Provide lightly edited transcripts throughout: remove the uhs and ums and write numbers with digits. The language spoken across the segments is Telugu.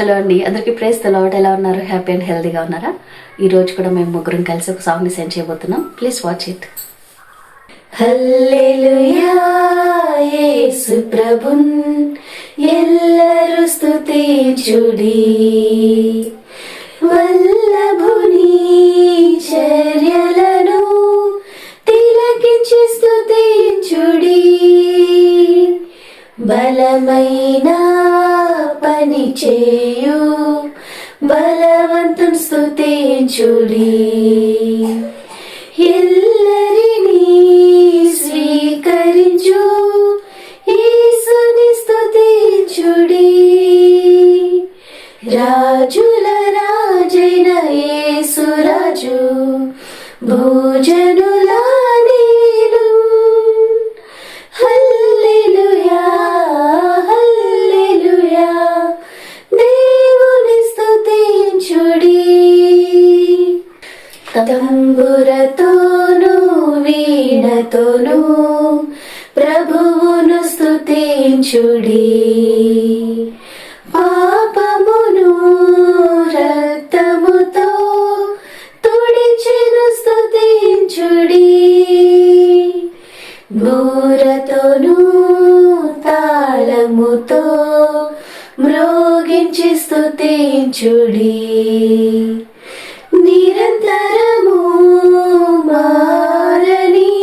హలో అండి, అందరికీ ప్రైజ్ ది లార్డ్. ఎలా ఉన్నారు? హ్యాపీ అండ్ హెల్తీగా ఉన్నారా? ఈరోజు కూడా మేము ముగ్గురం కలిసి ఒక సాంగ్ని సెండ్ చేయబోతున్నాం. Please watch it. Hallelujah Yesu ప్రభున్ ఎల్లరూ స్తుతించుడి, వల్లభుని చర్యలను తిలకించి స్తుతించుడి, బలమైన పని చేయు బలవంతుని స్తుతించుడి, ఎల్లరినీ స్వీకరించు యేసుని స్తుతించుడి, రాజుల రాజైన యేసు రాజు భోజనుల నీలు. హల్లెలూయా హల్లెలూయా దేవుని స్తుతించుడి, తంబురతోను వీణతోను ప్రభువును స్తుతించుడి, పాపమును రక్తముతో తుడిచెను స్తుతించుడి, బూరతోను తాళముతో మ్రోగించి స్తుతించుడి, నిరంతరము మారని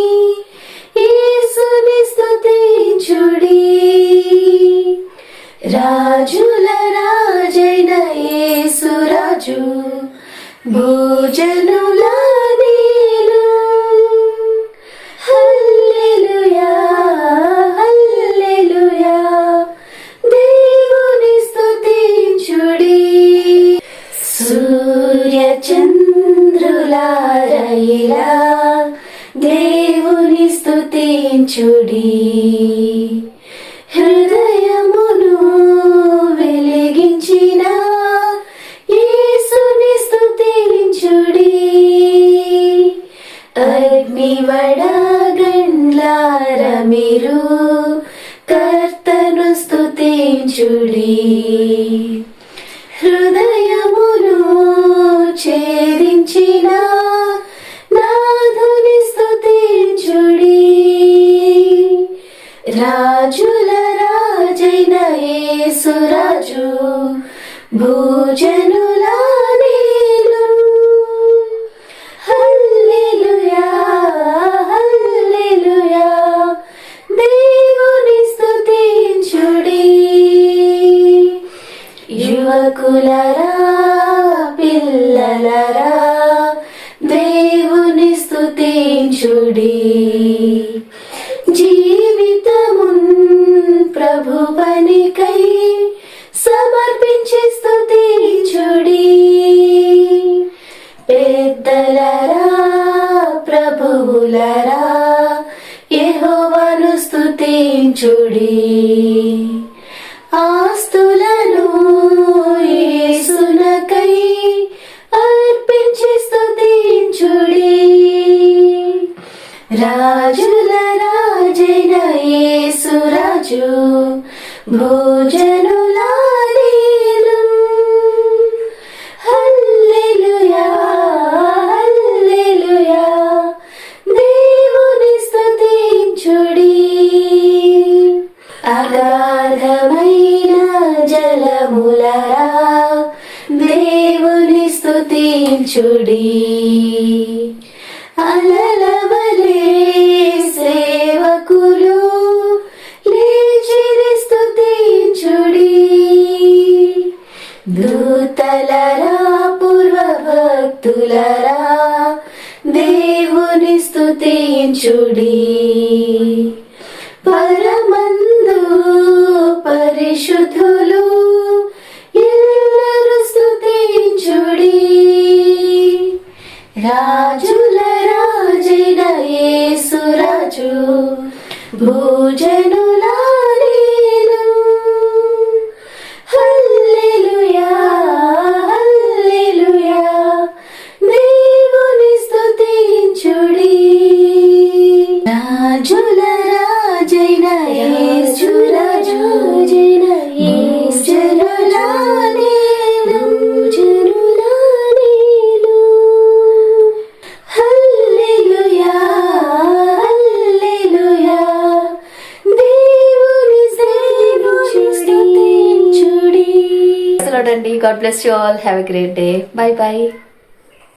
యేసుని స్తుతించుడి, రాజుల రాజైన యేసు రాజు భోజనుల నీలు. హల్లెలూయా హల్లెలూయా దేవుని స్తుతించుడి, సూర్య చంద్రులారయిలా దేవుని స్తుతించుడి, హృదయమును వెలిగించిన యేసుని స్తుతించుడి, అగ్నివడగండ్లార మీరు కర్తను స్తుతించుడి, హృదయమును ఛేదించిన నాథుని స్తుతించుడి, రాజుల రాజైన యేసు రాజు భోజనుల నీలు. హల్లెలూయా హల్లెలూయా దేవుని స్తుతించుడి, యువకులరా పిల్లలరా దేవుని స్తుతించుడి, జీవితమున్ ప్రభు పనికై సమర్పించి స్తుతించుడి, పెద్దలరా ప్రభువులరా యెహోవాను స్తుతించుడి, ఆస్తులను యేసునకై అర్పించి స్తుతించుడి, రాజుల రాజైన యేసు రాజు భోజనుల నీలు. హల్లెలూయా హల్లెలూయా దేవుని స్తుతించుడి, అగాధమైన జలములరా దేవుని స్తుతించుడి, అలలవలే సేవకులు లేచిరి స్తుతించుడి, దూతలరా పూర్వ భక్తులరా దేవుని స్తుతించుడి, పరమందు పరిశుద్ధులు ఎల్లరూ స్తుతించుడి, రాజుల రాజైన యేసు రాజు భోజనుల నీలు. హల్లెలూయా హల్లెలూయా దేవుని స్తుతించుడి, రాజుల చూడండి. God bless you all. Have a great day. Bye bye.